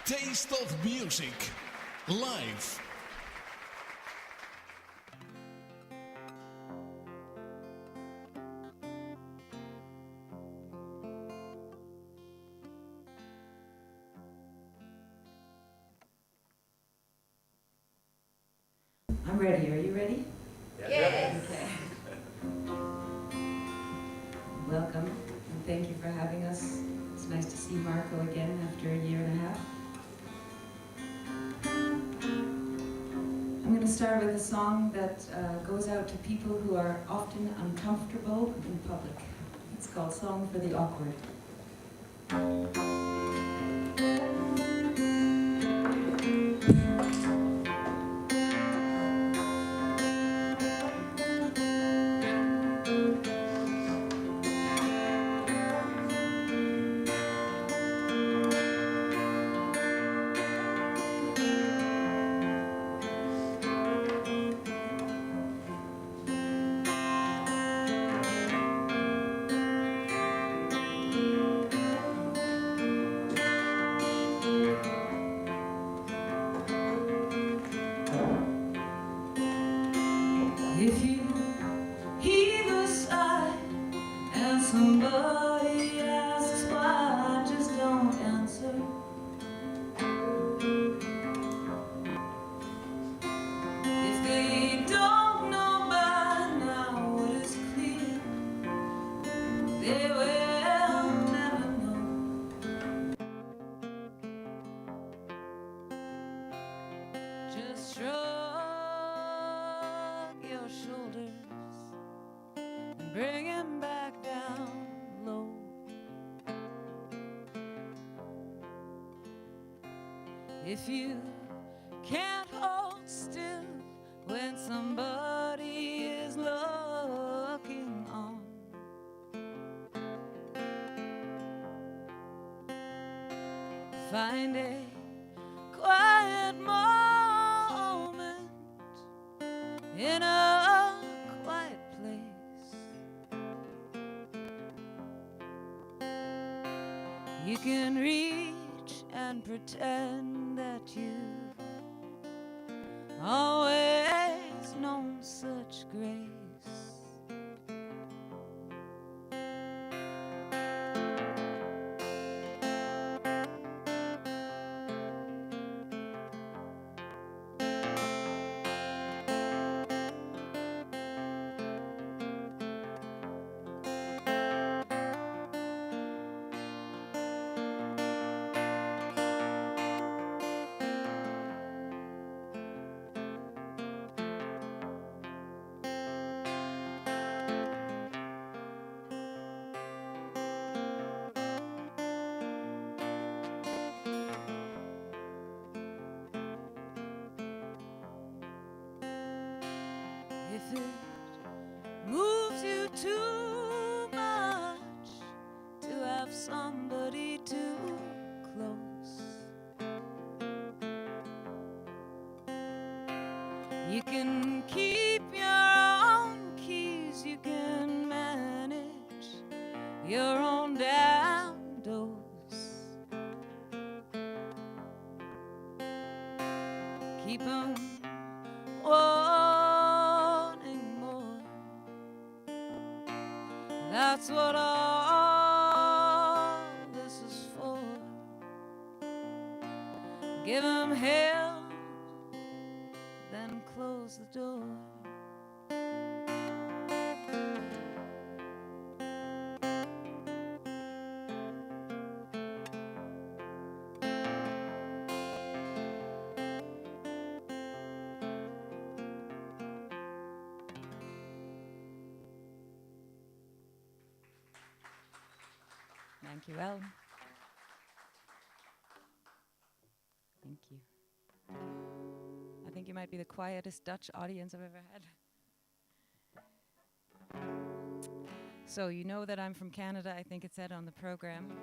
Taste of Music live. I'm ready. Are you ready? Yes. Okay. Welcome, and thank you for having us. It's nice to see Marco again after a year and a half. I'm going to start with a song that goes out to people who are often uncomfortable in public. It's called Song for the Awkward. If you heave a sigh and somebody asks why, just don't answer. If they don't know by now what is clear, they will never know. Just shrug your shoulders and bring him back down low. If you can't hold still when somebody is looking on, find a quiet moment in a quiet place. You can reach and pretend that you've always known such grace. If it moves you too much to have somebody too close, you can keep your own keys, you can manage your own down dose. Keep 'em wanting more. That's what all this is for. Give 'em hell, then close the door. Thank you, El. Thank you. I think you might be the quietest Dutch audience I've ever had. So you know that I'm from Canada, I think it said on the program.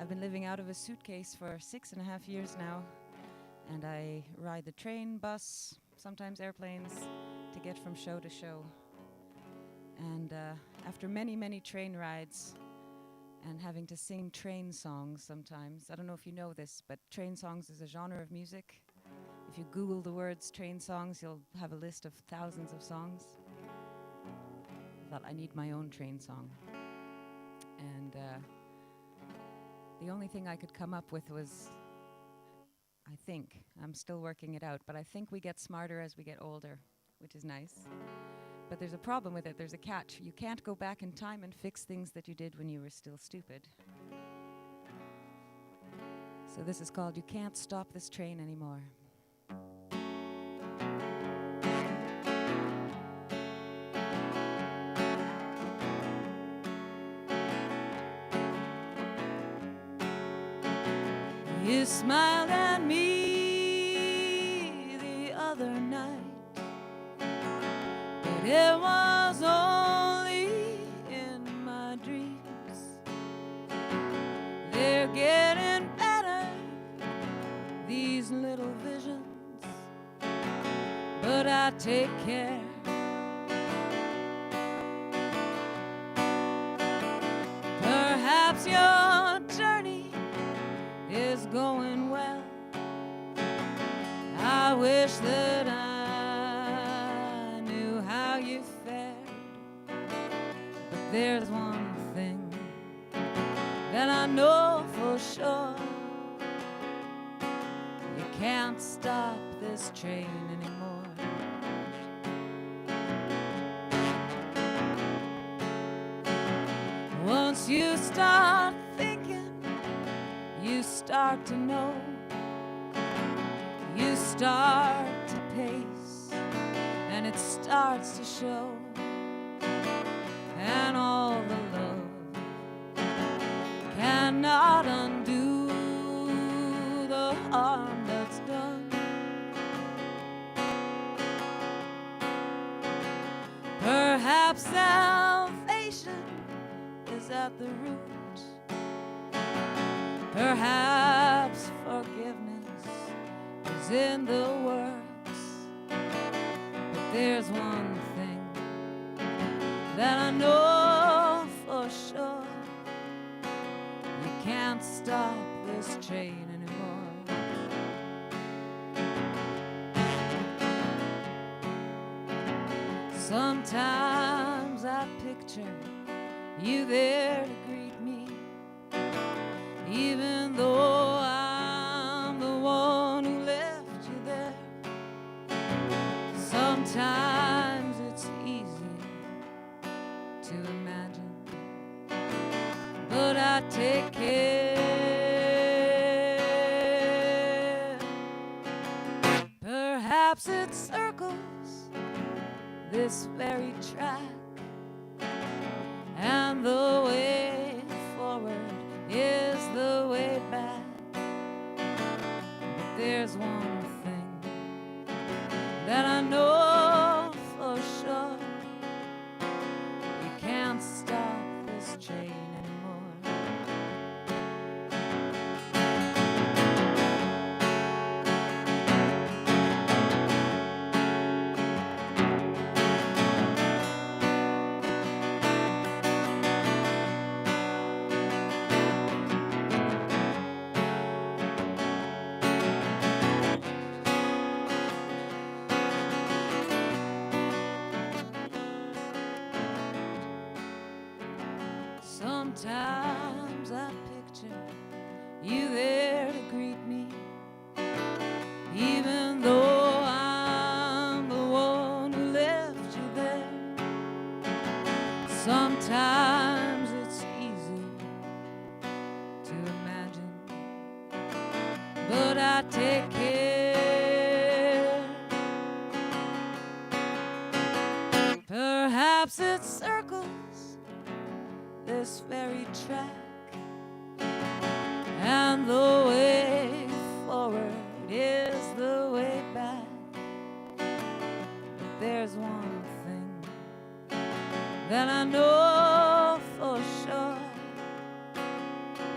I've been living out of a suitcase for 6.5 years now, and I ride the train, bus, sometimes airplanes, to get from show to show. And after many, many train rides, and having to sing train songs sometimes. I don't know if you know this, but train songs is a genre of music. If you Google the words train songs, you'll have a list of thousands of songs. I thought I need my own train song. And the only thing I could come up with was, I think, I'm still working it out, but I think we get smarter as we get older, which is nice. But there's a problem with it, there's a catch. You can't go back in time and fix things that you did when you were still stupid. So this is called You Can't Stop This Train Anymore. You smiled at me the other night, but it was only in my dreams. They're getting better, these little visions, but I take care. Perhaps your journey is going well. I wish that I knew how you fared. But there's one thing that I know for sure. You can't stop this train anymore. Once you start thinking, you start to know, you start to pace, and it starts to show. And all the love cannot undo the harm that's done. Perhaps salvation is at the root. Perhaps forgiveness is in the works. But there's one thing that I know for sure. You can't stop this train anymore. Sometimes I picture you there to greet me, even though I'm the one who left you there. Sometimes it's easy to imagine, but I take care. Perhaps it circles this very track, and the way forward is the way back. But there's one thing that I know for sure. You can't stop this train anymore. Sometimes I picture you there to greet me, even though I'm the one who left you there. Sometimes it's easy to imagine, but I take care. Perhaps it circles this very track, and the way forward is the way back. But there's one thing that I know for sure.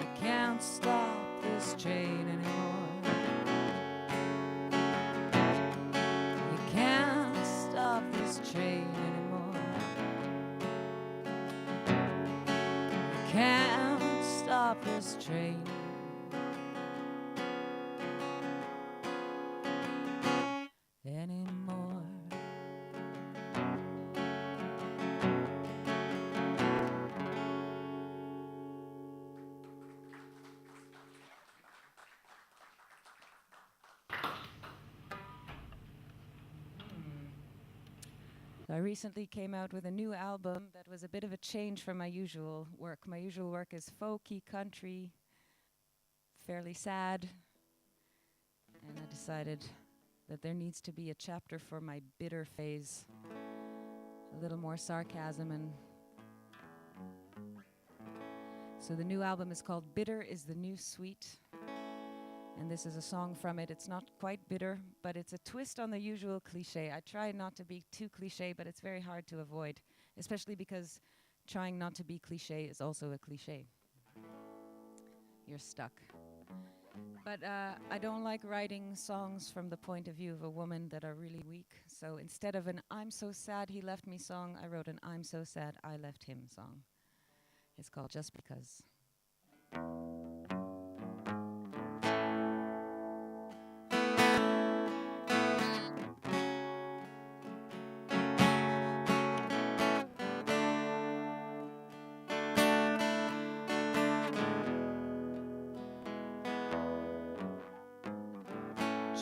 You can't stop this train anymore. You can't stop this train anymore. Can't stop this train anymore. I recently came out with a new album that was a bit of a change from my usual work. My usual work is folky, country, fairly sad. And I decided that there needs to be a chapter for my bitter phase. A little more sarcasm and... So the new album is called Bitter is the New Sweet. And this is a song from it. It's not quite bitter, but it's a twist on the usual cliche. I try not to be too cliche, but it's very hard to avoid, especially because trying not to be cliche is also a cliche. You're stuck. But I don't like writing songs from the point of view of a woman that are really weak. So instead of an I'm so sad he left me song, I wrote an I'm so sad I left him song. It's called Just Because.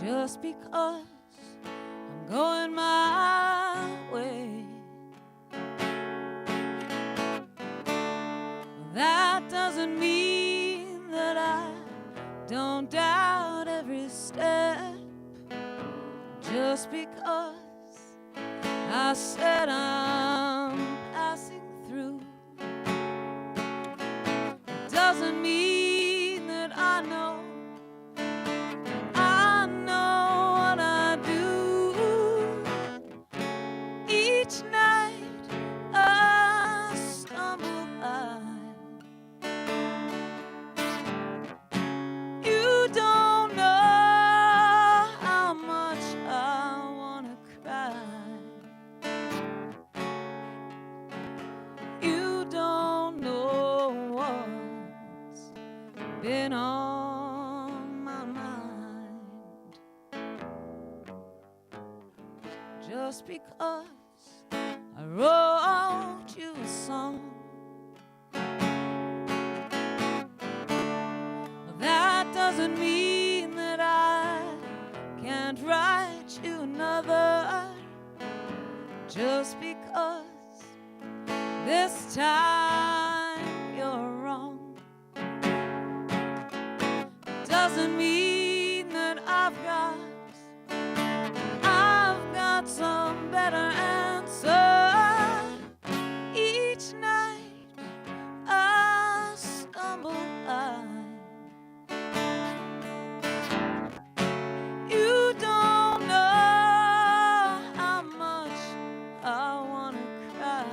Just because I'm going my way, that doesn't mean that I don't doubt every step. Just because I said I'm passing through, doesn't mean that I know what I do. Each night I stumble by. You don't know how much I wanna cry. You don't know what's been on my mind. Just because I wrote you a song, that doesn't mean that I can't write you another. Just because this time you're wrong, doesn't mean that I've got some better answer. Each night I stumble by. You don't know how much I wanna cry.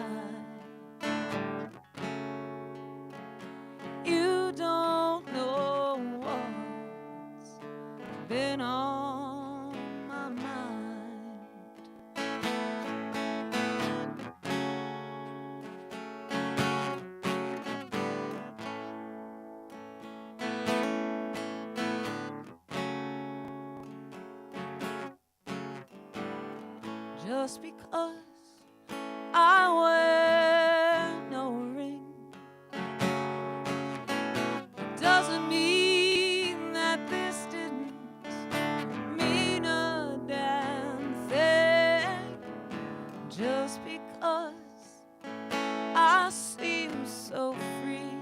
You don't know what's been on my mind. Just because I wear no ring doesn't mean that this didn't mean a damn thing. Just because I seem so free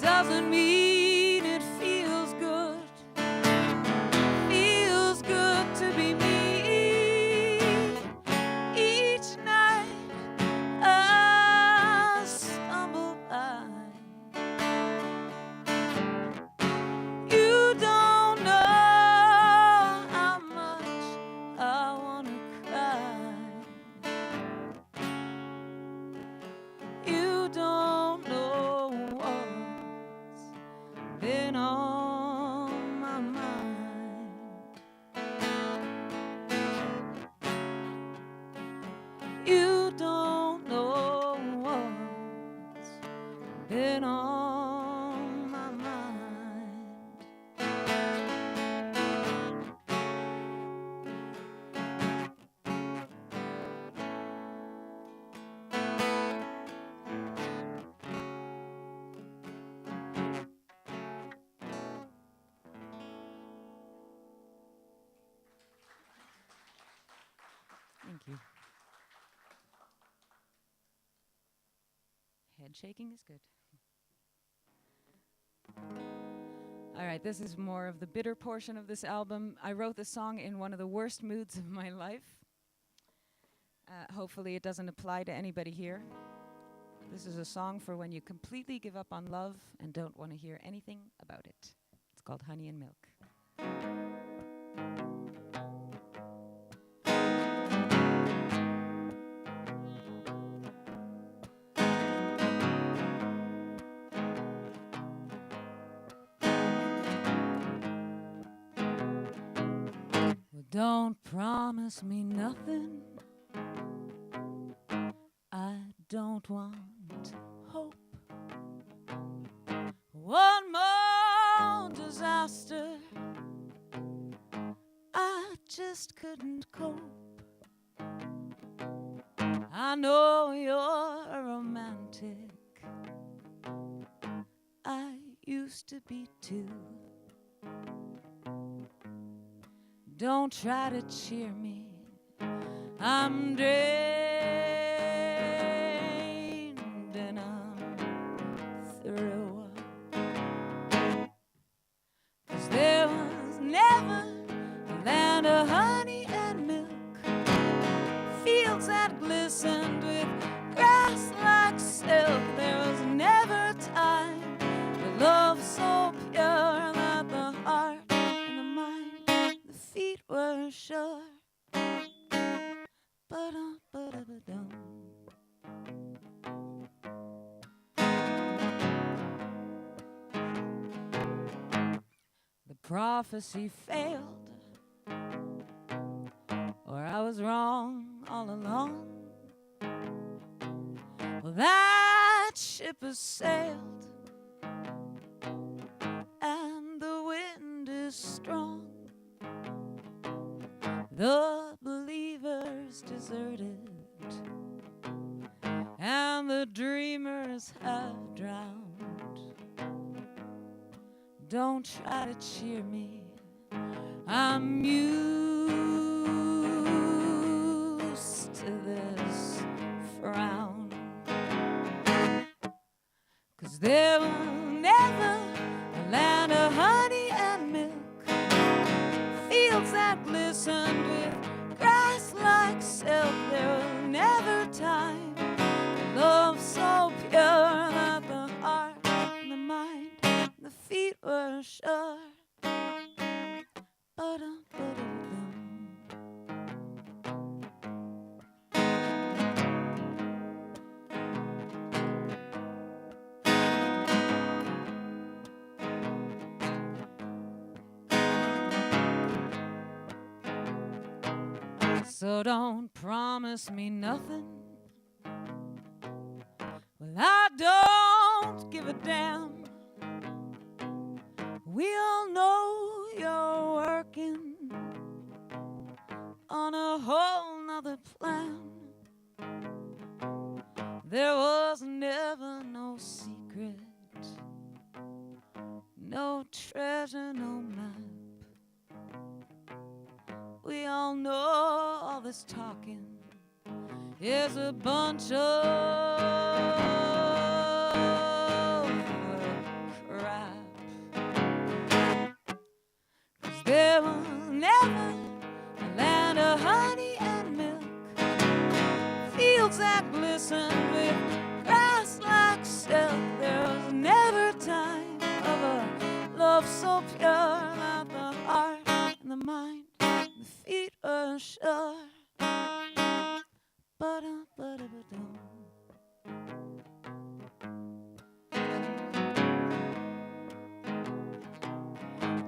doesn't mean it feels good. Feels good to be me. Each night I stumble by. You don't know how much I wanna cry. You don't know what's been on my mind. You don't know what's Head shaking is good. All right, this is more of the bitter portion of this album. I wrote the song in one of the worst moods of my life. Hopefully it doesn't apply to anybody here. This is a song for when you completely give up on love and don't want to hear anything about it. It's called Honey and Milk. Don't promise me nothing. I don't want hope. One more disaster. I just couldn't cope. I know you're romantic. I used to be too. Don't try to cheer me. I'm drained and I'm through. 'Cause there was never a land of honey and milk, fields that glistened with grass like silk. There was never time to love so pure that the heart and the mind, the feet were sure. Ba-dum. The prophecy failed, or I was wrong all along. Well, that ship has sailed, and the wind is strong. The believers deserted, and the dreamers have drowned. Don't try to cheer me. I'm used to this frown. 'Cause there will never a land of honey and milk, fields that glistened with grass like silk. There was never time, love so pure that the heart and the mind, the feet were sure. Ba-dum, ba-dum. So don't promise me nothing. Well, I don't give a damn. We all know you're working on a whole nother plan. There was never no secret, no treasure, no map. We all know all this talking is a bunch of crap. 'Cause there was never a land of honey and milk, fields that glistened with grass like silk. There was never time of a love so pure that the heart and the mind, the feet were sure. Ba-dum, ba-da-ba-dum.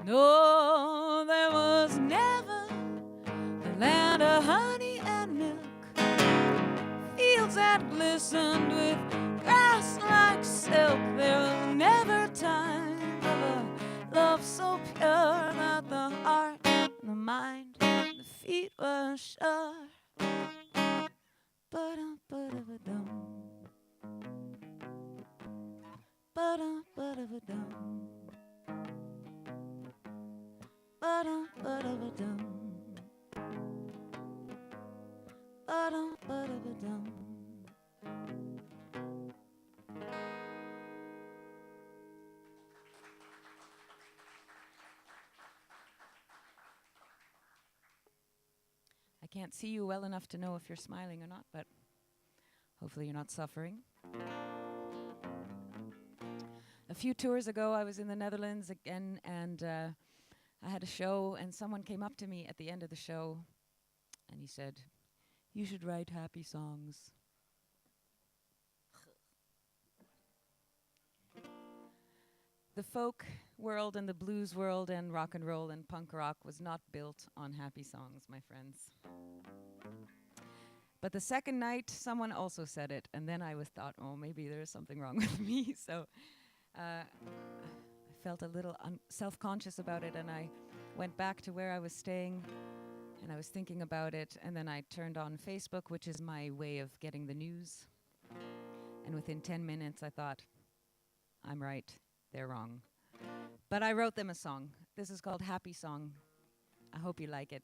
No, there was never a land of honey and milk, fields that glistened with grass like silk. There was never time of a love so pure that the heart and the mind, the feet were sure. Ba-dum, ba-da-ba-dum. Ba-dum, ba-da-ba-dum. Ba-dum, ba-da-ba-dum. Ba-dum, ba-da-ba-dum. can't see you well enough to know if you're smiling or not, but hopefully you're not suffering. A few tours ago, I was in the Netherlands again, and I had a show, and someone came up to me at the end of the show, and he said, "You should write happy songs." The folk world and the blues world and rock and roll and punk rock was not built on happy songs, my friends. But the second night, someone also said it, and then I thought, oh, maybe there's something wrong with me. So I felt a little self-conscious about it, and I went back to where I was staying, and I was thinking about it, and then I turned on Facebook, which is my way of getting the news. And within 10 minutes, I thought, I'm right. They're wrong. But I wrote them a song. This is called Happy Song. I hope you like it.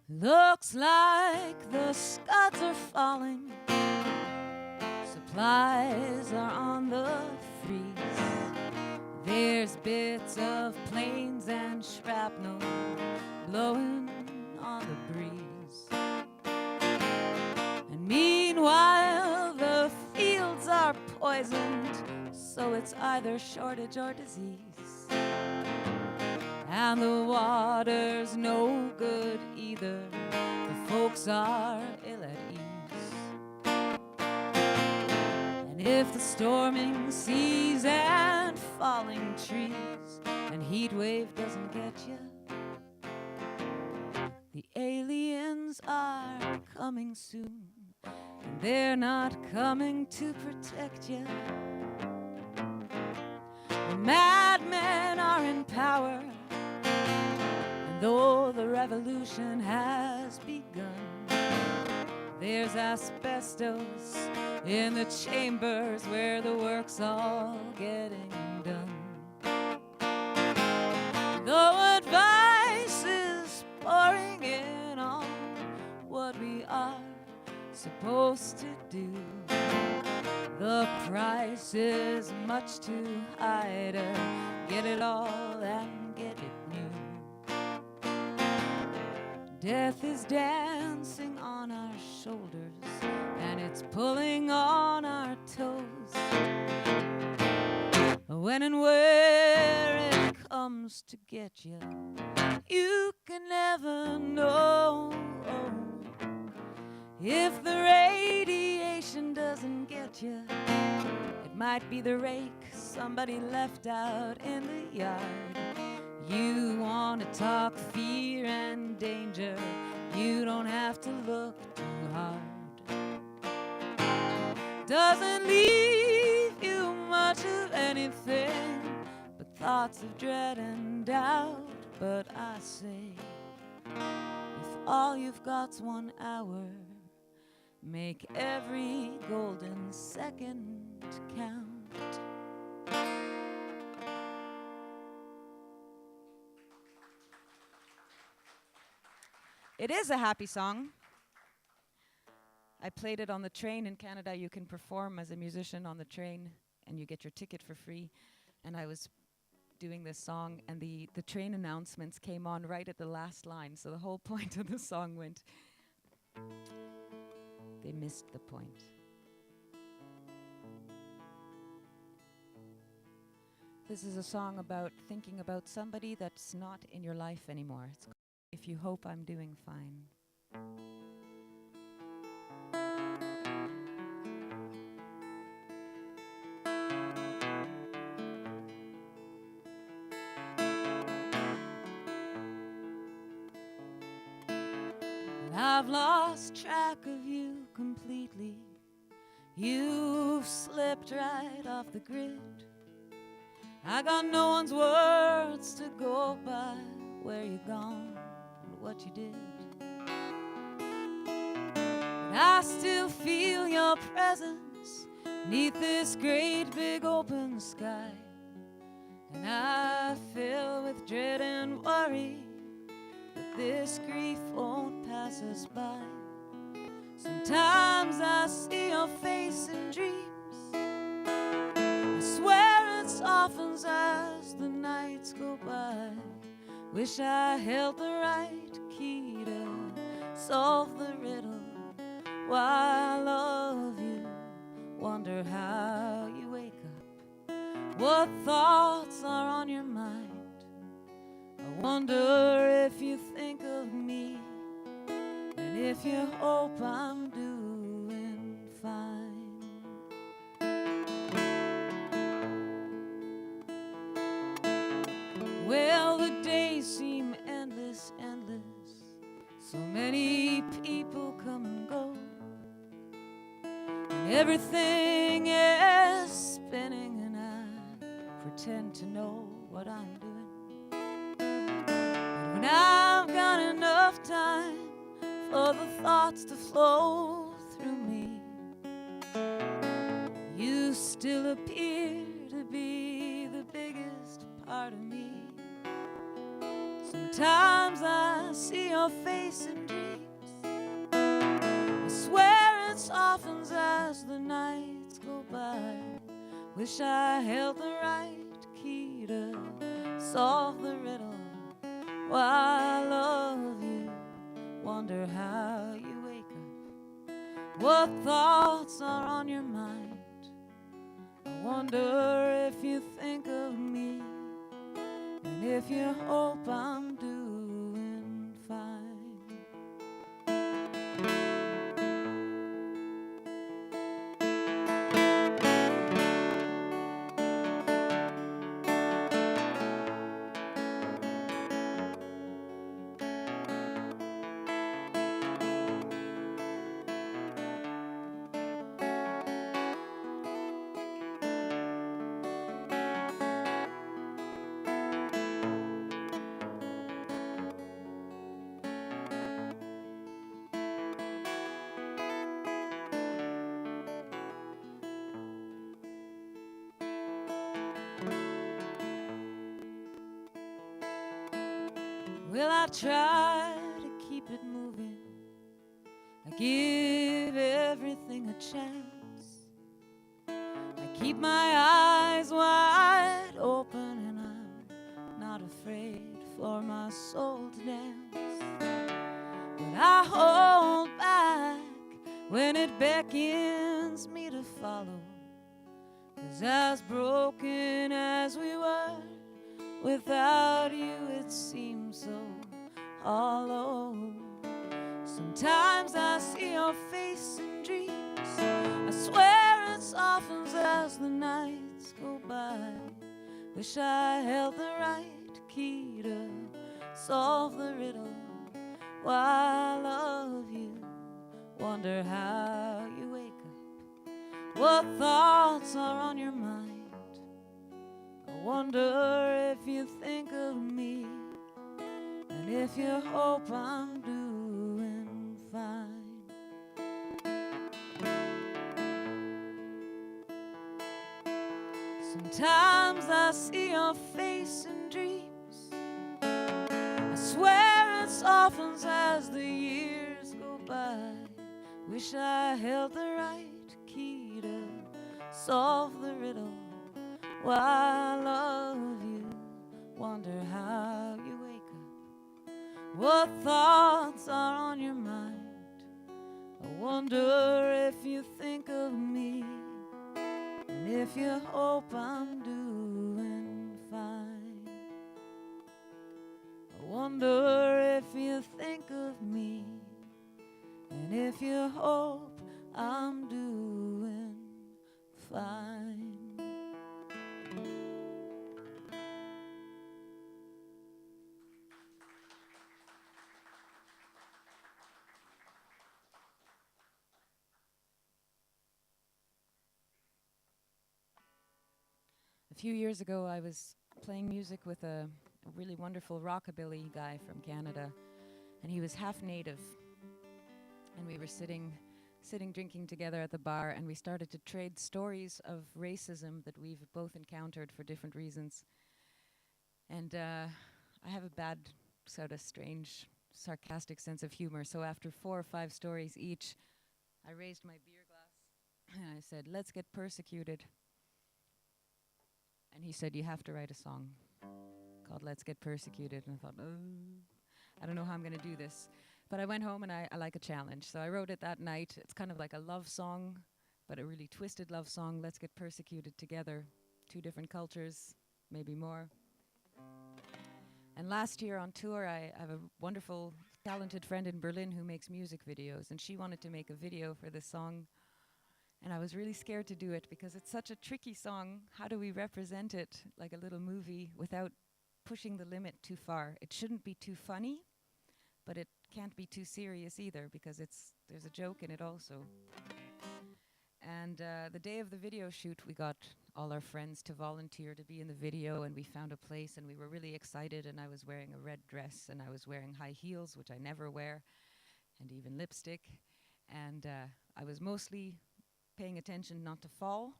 Looks like the scuds are falling. Supplies are on the freeze. There's bits of planes and shrapnel blowing on the breeze. And meanwhile, the fields are poisoned, so it's either shortage or disease. And the water's no good either. The folks are ill at ease. And if the storming seas and falling trees and heat wave doesn't get you, the aliens are coming soon, and they're not coming to protect you. The madmen are in power, and though the revolution has begun, there's asbestos in the chambers where the work's all getting done. Though advice is pouring in on what we are supposed to do, the price is much too high to get it all and get it new. Death is dancing on our shoulders, and it's pulling on our toes. When and where it comes to get you, you can never know. If the radiation doesn't get you, it might be the rake somebody left out in the yard. You want to talk fear and danger, you don't have to look too hard. Doesn't leave you much of anything but thoughts of dread and doubt. But I say, if all you've got's 1 hour, make every golden second count. It is a happy song. I played it on the train in Canada. You can perform as a musician on the train, and you get your ticket for free. And I was doing this song, and the train announcements came on right at the last line, so the whole point of the song went. They missed the point. This is a song about thinking about somebody that's not in your life anymore. It's called If You Hope I'm Doing Fine. I've lost track of you completely. You've slipped right off the grid. I got no one's words to go by, where you gone and what you did. But I still feel your presence 'neath this great big open sky. and I fill with dread and worry that this grief won't pass us by. Sometimes I see your face in dreams. I swear it softens as the nights go by. Wish I held the right key to solve the riddle. Why I love you, wonder how you wake up, what thoughts are on your mind. I wonder if you think of me, and if you hope I'm doing fine. Well, the days seem endless, endless. So many people come and go, and everything is spinning, and I pretend to know what I'm doing. But when I've got enough time for the thoughts to flow through me, you still appear to be the biggest part of me. Sometimes I see your face in dreams. I swear it softens as the nights go by. Wish I held the right key to solve the riddle. Why I love you, wonder how you wake up, what thoughts are on your mind. I wonder if you think of me, and if you hope I'm doing fine. Well, I try to keep it moving. I give everything a chance. I keep my eyes wide open, and I'm not afraid for my soul to dance. But I hold back when it beckons me to follow, 'cause as broken as we were, without you it seems so hollow. Sometimes I see your face in dreams. I swear it softens as the nights go by. Wish I held the right key to solve the riddle. Why I love you, wonder how you wake up, what thoughts are on your mind. I wonder if you think of me, and if you hope I'm doing fine. Sometimes I see your face in dreams. I swear it softens as the years go by. Wish I held the right key to solve the riddle. Why I love you, wonder how you wake up, what thoughts are on your mind. I wonder if you think of me, and if you hope I'm doing fine. I wonder if you think of me, and if you hope I'm doing fine. A few years ago, I was playing music with a really wonderful rockabilly guy from Canada, and he was half native. And we were sitting drinking together at the bar, and we started to trade stories of racism that we've both encountered for different reasons. And I have a bad, sort of strange, sarcastic sense of humor. So after 4 or 5 stories each, I raised my beer glass and I said, "Let's get persecuted." And he said, "You have to write a song called Let's Get Persecuted." And I thought, oh, I don't know how I'm going to do this. But I went home and I like a challenge. So I wrote it that night. It's kind of like a love song, but a really twisted love song. Let's get persecuted together. 2 different cultures, maybe more. And last year on tour, I have a wonderful, talented friend in Berlin who makes music videos. And she wanted to make a video for this song. And I was really scared to do it because it's such a tricky song. How do we represent it like a little movie without pushing the limit too far? It shouldn't be too funny, but it can't be too serious either because there's a joke in it also. And the day of the video shoot, we got all our friends to volunteer to be in the video, and we found a place, and we were really excited, and I was wearing a red dress, and I was wearing high heels, which I never wear, and even lipstick. And I was mostly paying attention not to fall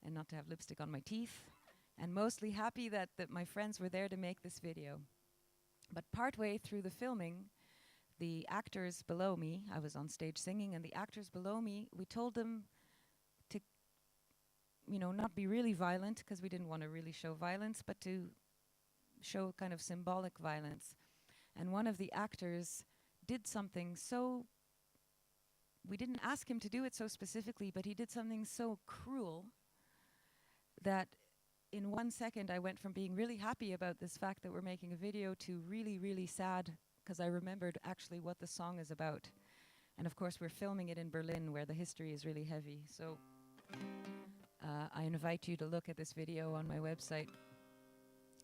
and not to have lipstick on my teeth, and mostly happy that my friends were there to make this video. But partway through the filming, the actors below me, I was on stage singing, and the actors below me, we told them to, not be really violent, because we didn't want to really show violence, but to show kind of symbolic violence. And one of the actors did something so, we didn't ask him to do it so specifically, but he did something so cruel that in 1 second I went from being really happy about this fact that we're making a video to really, really sad, because I remembered actually what the song is about. And of course we're filming it in Berlin, where the history is really heavy. So I invite you to look at this video on my website.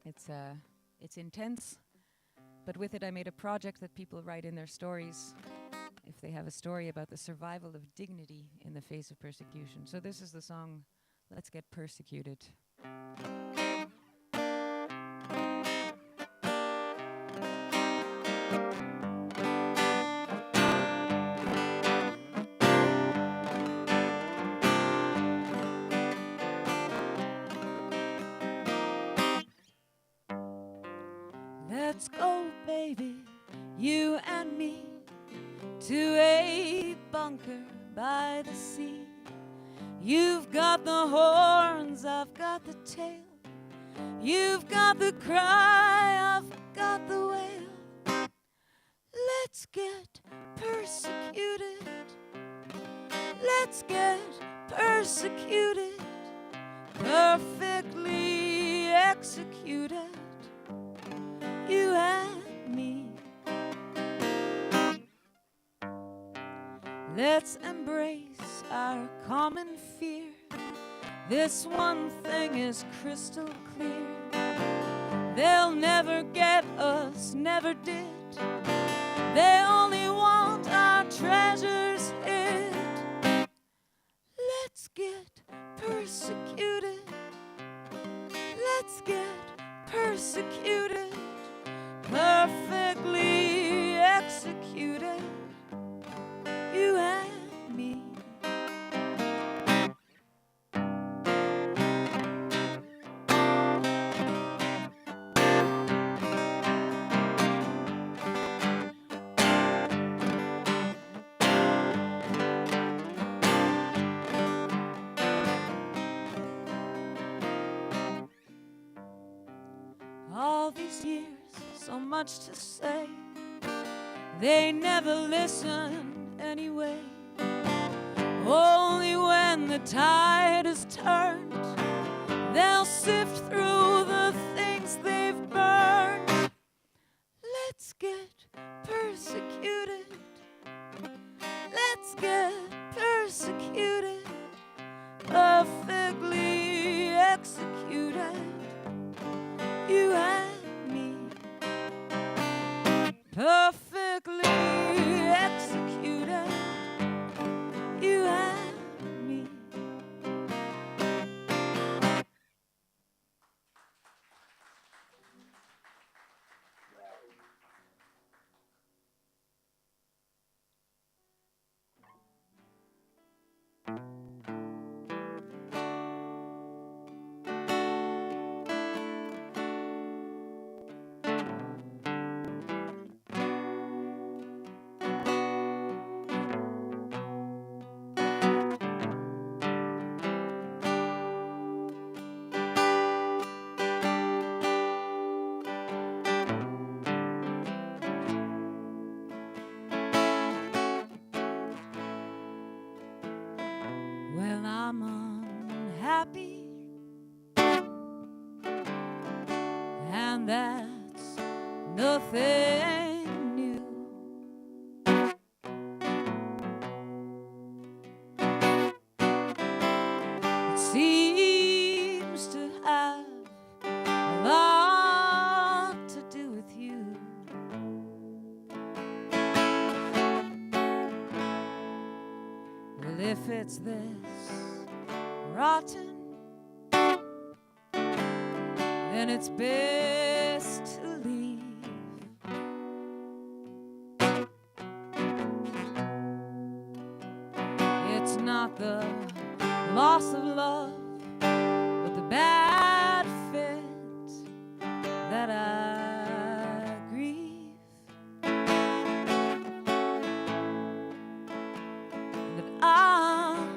It's intense, but with it I made a project that people write in their stories if they have a story about the survival of dignity in the face of persecution. So this is the song, Let's Get Persecuted. Let's go, baby, you and me, to a bunker by the sea. You've got the horns, I've got the tail. You've got the cry, I've got the wail. Let's get persecuted. Let's get persecuted. Perfectly executed. You and me. Let's embrace our common fear. This one thing is crystal clear. They'll never get us, never did. They only want our treasures hid. Let's get persecuted. Let's get persecuted. Perfectly executed. You and me. All these years, so much to say. They never listen anyway. Only when the tide has turned, they'll sift through the things they've burned. Let's get persecuted. Let's get persecuted. Perfectly executed. You and me. Perfectly executed. You and me. happy, and that's nothing new. It seems to have a lot to do with you. Well, if it's this rotten, then it's best to leave. It's not the loss of love, but the bad fit that I grieve. That I'm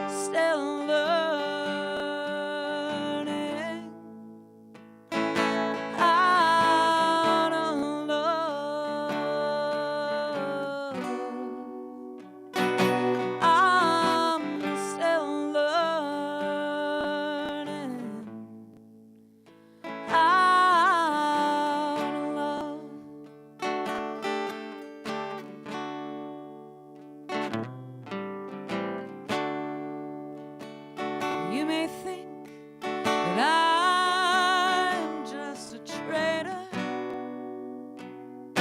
still learning how to love. I'm still learning how to love. You may think that I'm just a traitor, a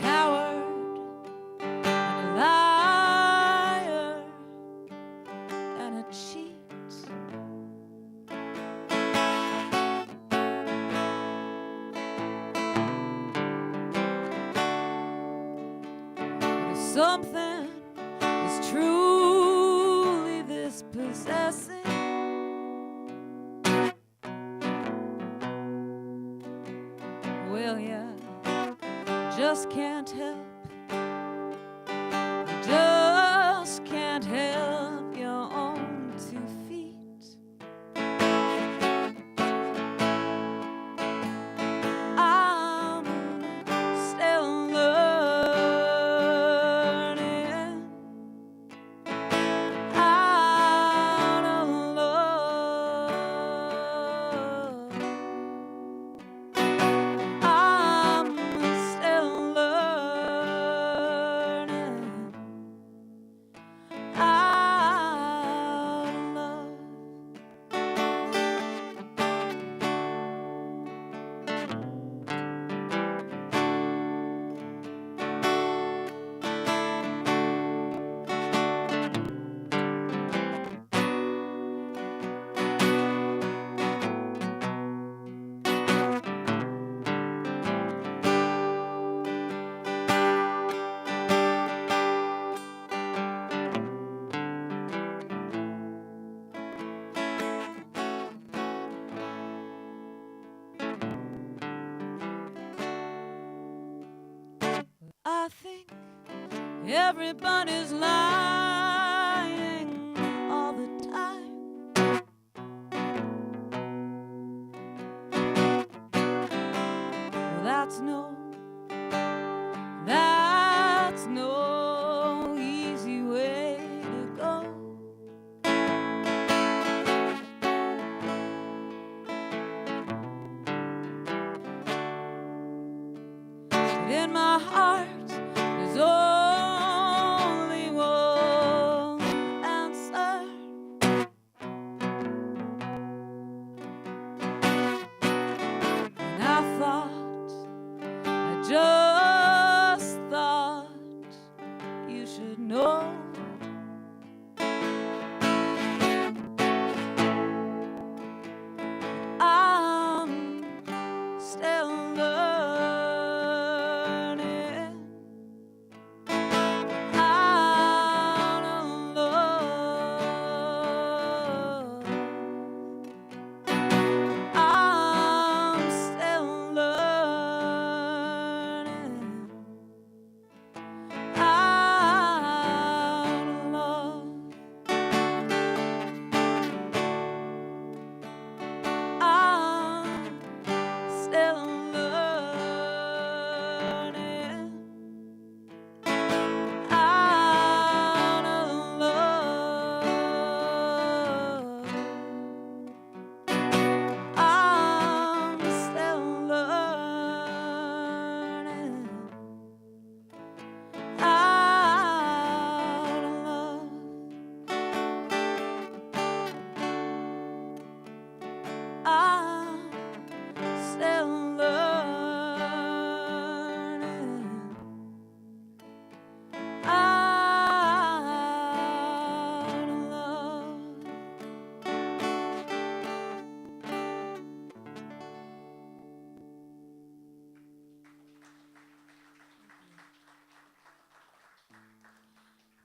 coward, and a liar, and a cheat. But if something is truly this possessing, well, you just can't help. You just can't help your own 2 feet. I'm still learning how to love. I'm still learning how to love. I think everybody's lying all the time. Well, that's no easy way to go. But in my heart, there's only one answer. And I just thought you should know. I'm still learning how to love. I'm still learning how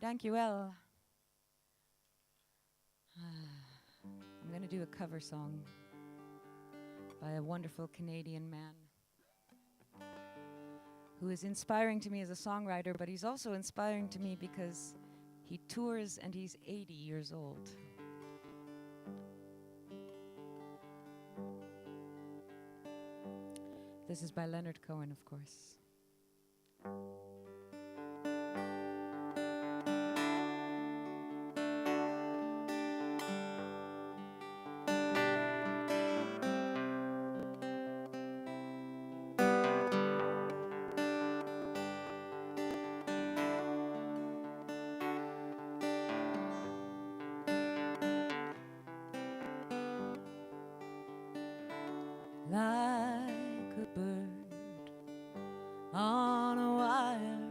Dankjewel. I'm going to do a cover song by a wonderful Canadian man who is inspiring to me as a songwriter, but he's also inspiring to me because he tours and he's 80 years old. This is by Leonard Cohen, of course. Like a bird on a wire,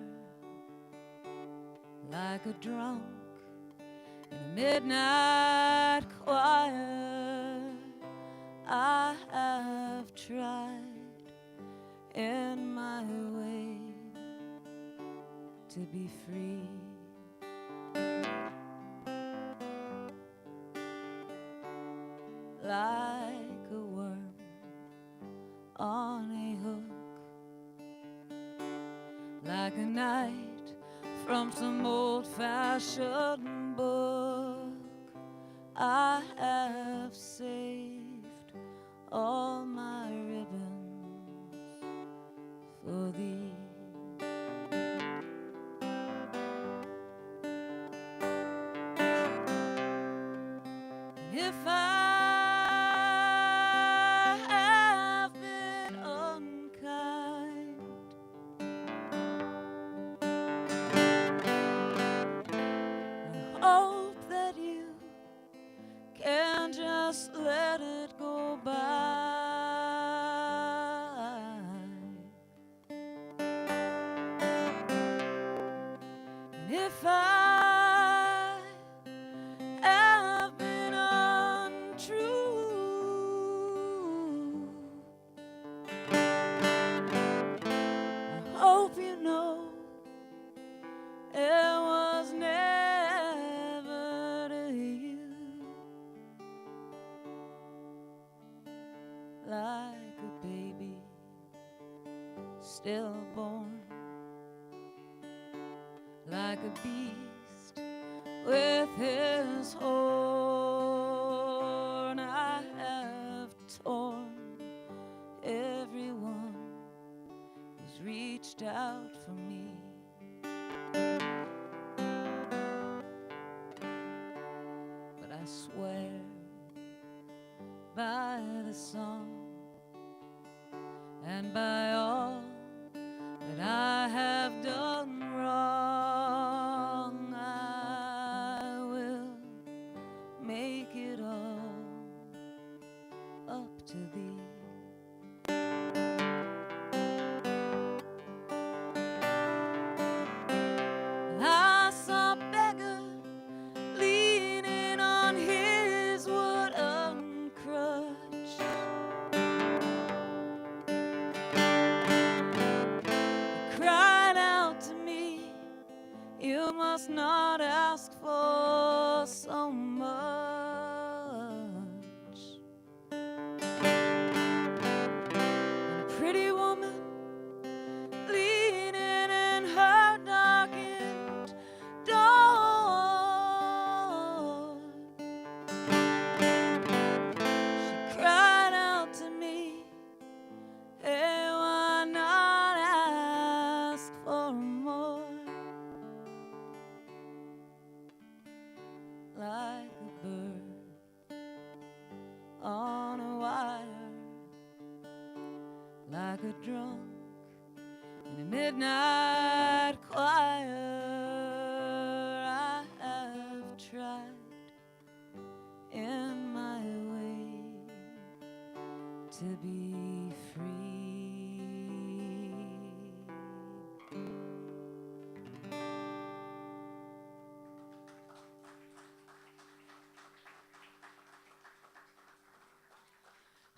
like a drunk in a midnight choir, I have tried in my way to be free. Like a worm on a hook, like a knight from some old-fashioned book, I have saved all my ribbons for thee. And if I just let it go by. And if I have been untrue, I hope you know it was never to you. Like a baby stillborn, like a beast with his horn, I have torn everyone who's reached out for me. But I swear by the song and by all that I have done wrong, I will make it all up to thee. I saw a beggar leaning on his wooden crutch. You must not ask for so much. And a pretty woman leaning in her darkened door, she cried out to me, hey, why not ask for more? Like a bird on a wire, like a drunk in a midnight choir, I have tried in my way to be free.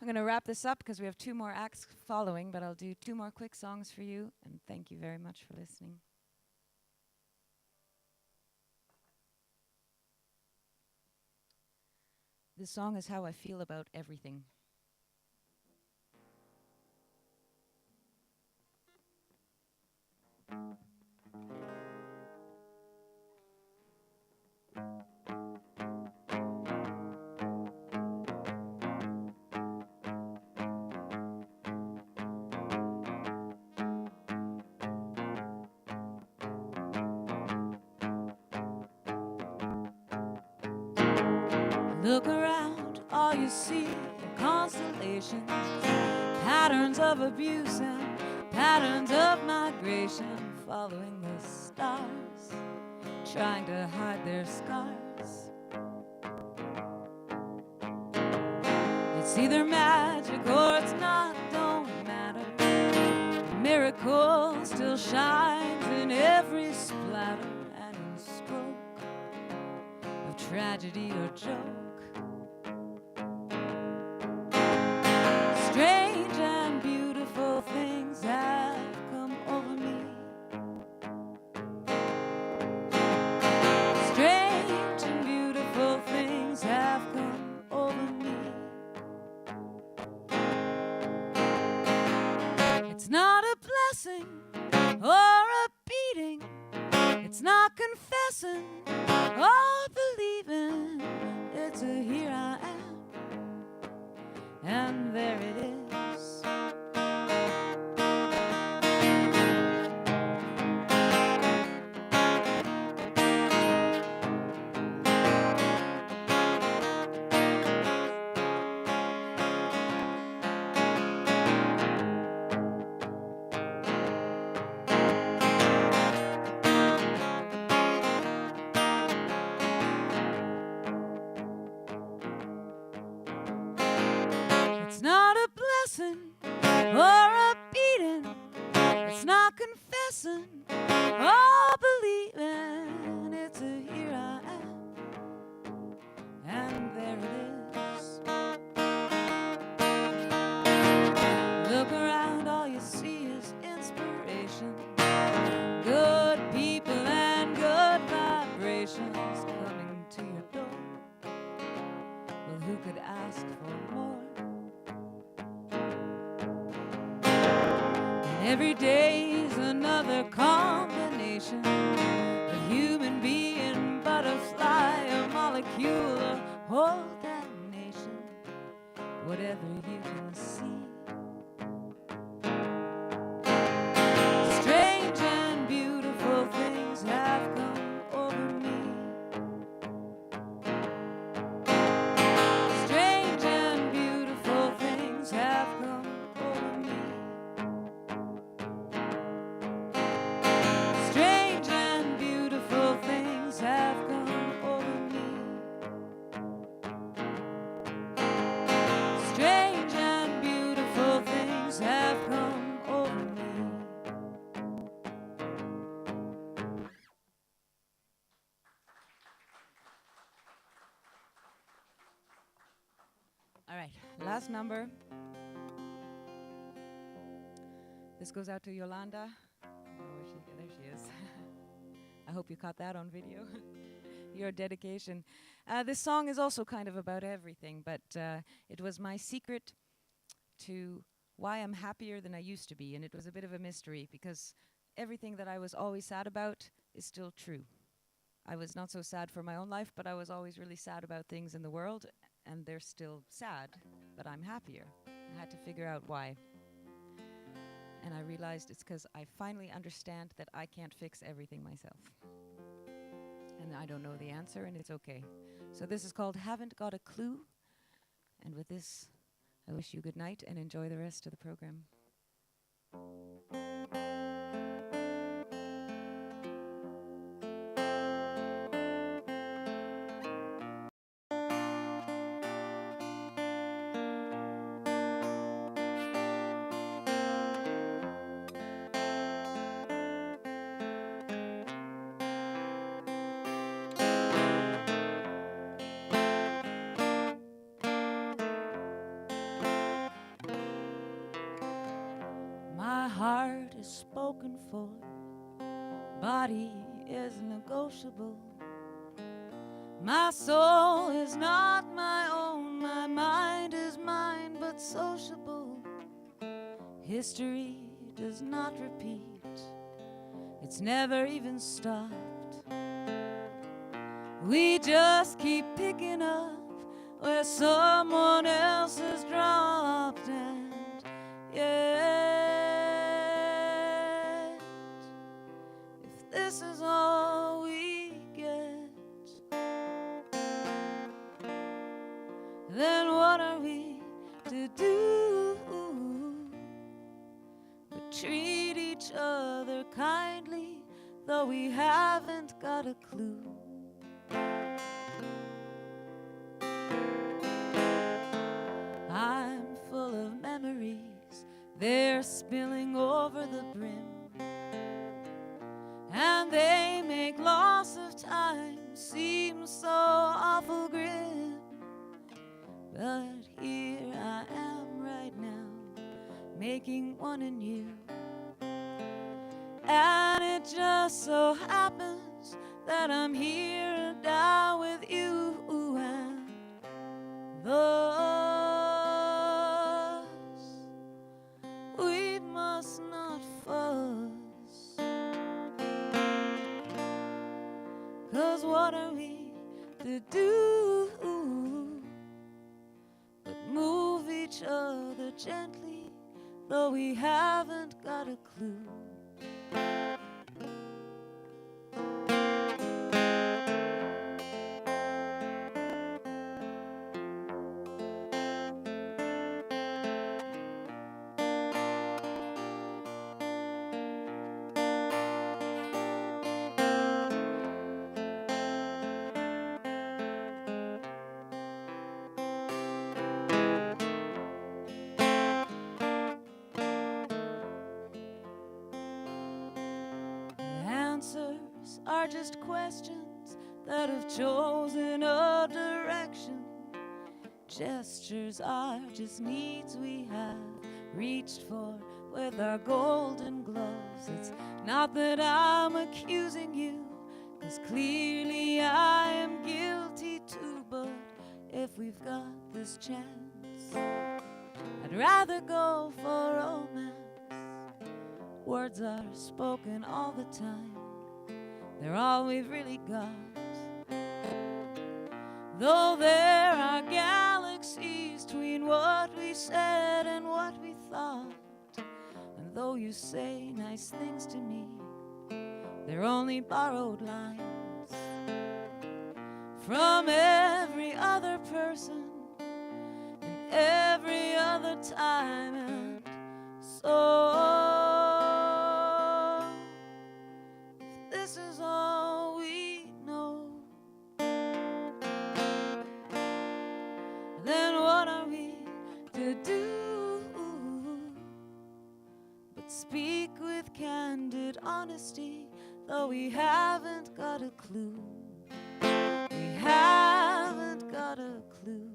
I'm going to wrap this up because we have 2 more acts following, but I'll do 2 more quick songs for you, and thank you very much for listening. This song is how I feel about everything. Look around, all you see are constellations, patterns of abuse and patterns of migration, following the stars, trying to hide their scars. It's either magic or it's not, don't matter. The miracle still shines in every splatter and in stroke of tragedy or joke. Strange and beautiful things have come over me. Strange and beautiful things have come over me. It's not a blessing or a beating. It's not confessing or believing. It's a here I am, and there it is. It's not a blessing or a beating. It's not confessing or believing. It's a here I am, and there it is. Look around, all you see is inspiration. Good people and good vibrations coming to your door. Well, who could ask for more? Every day's another combination. A human being, butterfly, a molecule, a whole damnation. Whatever you can see. Strange and beautiful things have come over me. Strange and beautiful things have come over me. Strange and beautiful things have come over me. Strange and beautiful things have come over me. All right, last number. This goes out to Yolanda. I don't know where there she is. I hope you caught that on video. Your dedication. This song is also kind of about everything, but it was my secret to why I'm happier than I used to be, and it was a bit of a mystery because everything that I was always sad about is still true. I was not so sad for my own life, but I was always really sad about things in the world, and they're still sad, but I'm happier. I had to figure out why. And I realized it's because I finally understand that I can't fix everything myself. And I don't know the answer, and it's okay. So this is called Haven't Got a Clue. And with this, I wish you good night and enjoy the rest of the program. My heart is spoken for, body is negotiable. My soul is not my own, my mind is mine but sociable. History does not repeat, it's never even stopped. We just keep picking up where someone else has dropped, and yet, if this is all we get, then what are we to do but treat each other kindly, though we haven't got a clue. I'm full of memories, they're spilling over the brim, and they make loss of time seem so awful grim. But here I am right now, making one in you, and it just so happens that I'm here now with you, and thus we must not fuss, 'cause what are we to do but move each other gently, though we haven't got a clue. Answers are just questions that have chosen a direction. Gestures are just needs we have reached for with our golden gloves. It's not that I'm accusing you, 'cause clearly I am guilty too. But if we've got this chance, I'd rather go for romance. Words are spoken all the time, they're all we've really got. Though there are galaxies between what we said and what we thought, and though you say nice things to me, they're only borrowed lines from every other person and every other time. And so this is all we know, then what are we to do but speak with candid honesty, though we haven't got a clue. We haven't got a clue.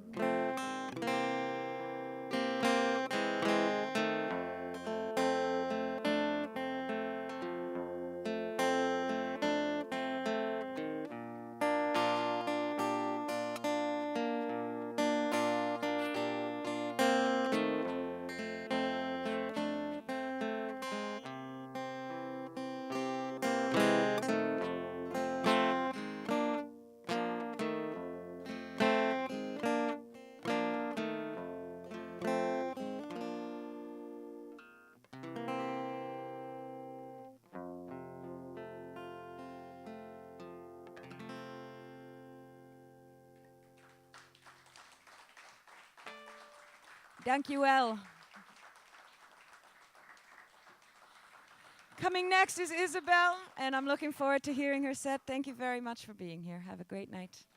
Dankjewel. Coming next is Isabel, and I'm looking forward to hearing her set. Thank you very much for being here. Have a great night.